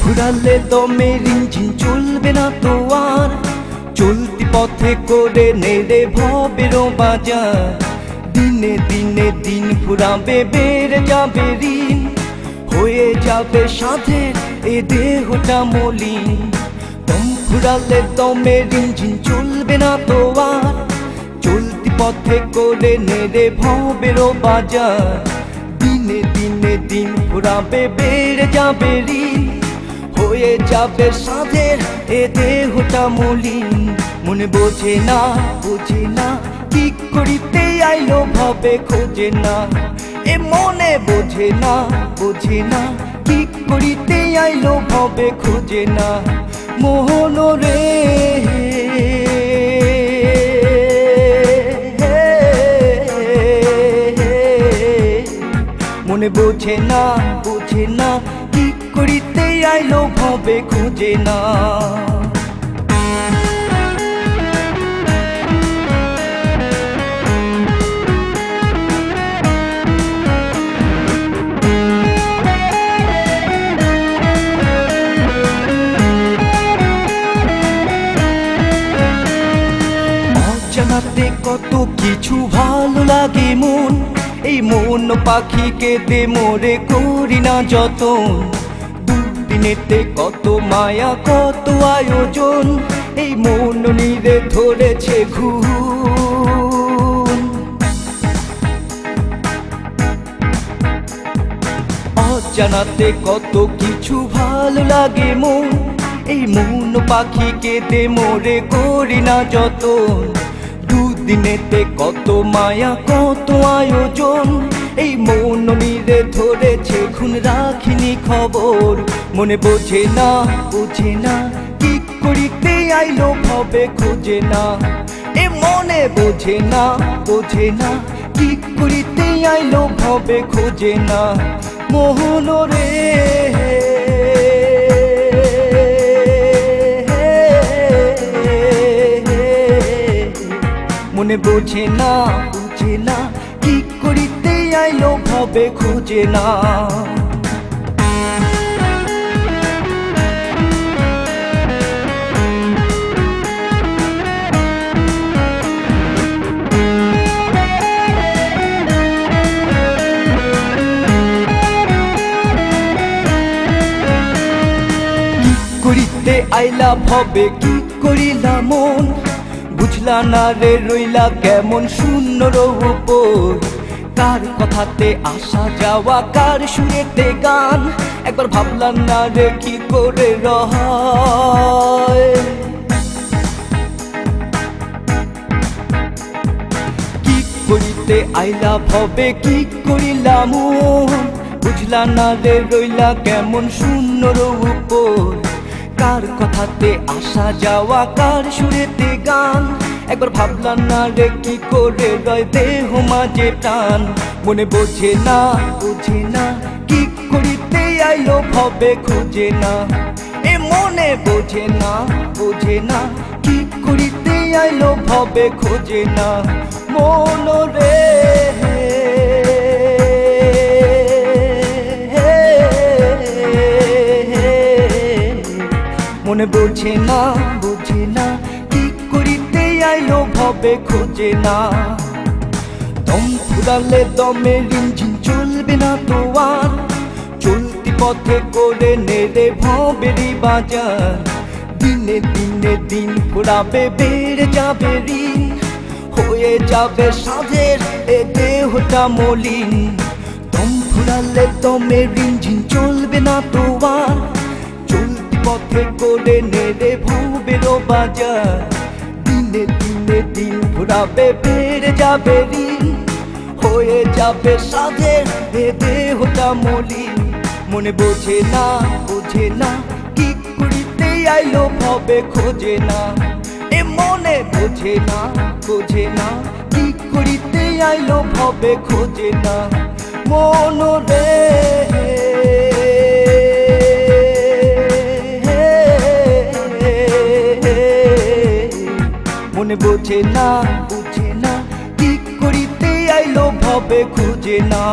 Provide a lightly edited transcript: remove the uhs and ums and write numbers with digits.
ফুরালে দমে রিঞ্ঝিন চলবে না তো আর, চলতি পথে করে নেড়ে ভবের বাজার। দিনে দিনে দিন ফুরাবে বেড়ে যাবে ঋণ, হয়ে যাবে সাধের এ দেহটা মলিন। দম ফুরালে দমে রিঞ্ঝিন চলবে না তো আর, চলতি পথে করে নেড়ে ভবের বাজার। দিনে দিনে দিন ফুরাবে বেড়ে যাবে ঋণ, হয়ে যাবে সাধের এ দেহটা মলিন। মনে বোঝে না বোঝে না কি করিতে আইলো ভবে খোঁজে না, এ মনে বোঝে না বোঝে না কি করিতে আইলো ভবে খোঁজে না। মোহন রে মনে বোঝে না বোঝে না কি করিতে আইলো ভবে খোঁজে না। অজানাতে কত কিছু ভালো লাগে মন, এই মন পাখিকে দে মোরে করি না যতন। দুদিনেতে কত মায়া কত আয়োজন, এই মন নিরে ধরেছে ঘুম। অজানাতে কত কিছু ভালো লাগে মন, এই মন পাখিকে দে মোরে করি না যতন। দুদিনেতে কত মায়া কত আয়োজন, এই মন নিরে ধরেছে খুন রাখিনি খবর। মনে বোঝে না বোঝে না কি করিতে আইলো ভবে খোঁজে না, এ মনে বোঝে না বোঝে না কি করিতে আইলো ভবে খোঁজে না। মোহন রে মনে বোঝে না বোঝে না কি করিতে আইলো ভবে খোঁজে না। কি করিতে আইলা ভবে কি করিলা মন, বুঝলা না রে রইলা কেমন শূন্যর উপর। কার কথাতে আসা যাওয়া কার সুরেতে গান, একবার ভাবলাম না রে কি করে রয়। কি করিতে আইলা ভবে কি করিলাম মন, বুঝলা না রে রইলা কেমন শূন্যর উপর। কার কথাতে আসা যাওয়া কার সুরেতে গান, একবার ভাবলাম না রে কি করে রয় দেহ মাঝে প্রাণ। মনে বোঝে না বোঝে না কি করিতে আইলো ভবে খোঁজে না, এ মনে বোঝে না বোঝে না কি করিতে আইলো ভবে খোঁজে না। মন রে মনে বোঝে না বোঝে না কি করিতে আইলো ভবে খোঁজে না। দম ফুরালে দমে রিঞ্ঝিন চলবে না তো আর, চলতি পথে করে নেড়ে ভবেরই বাজার। দিনে দিনে দিন ফুরাবে বেড়ে যাবে ঋণ, হয়ে যাবে সাধের এ দেহটা মলিন। দম ফুরালে দমে রিঞ্ঝিন চলবে না তো আর, পথে করে নেড়ে ভবের বাজার। দিনে দিনে দিন ফুরাবে বেড়ে যাবে ঋণ, হয়ে যাবে সাধের এ দেহটা মলিন। মনে বোঝে না বোঝে না কি করিতে আইলো ভবে খোঁজে না, এ মনে বোঝে না বোঝে না কি করিতে আইলো ভবে খোঁজে না। মন রে মনে বোঝে না বোঝে না কি করিতে আইলো ভবে খুঁজে না।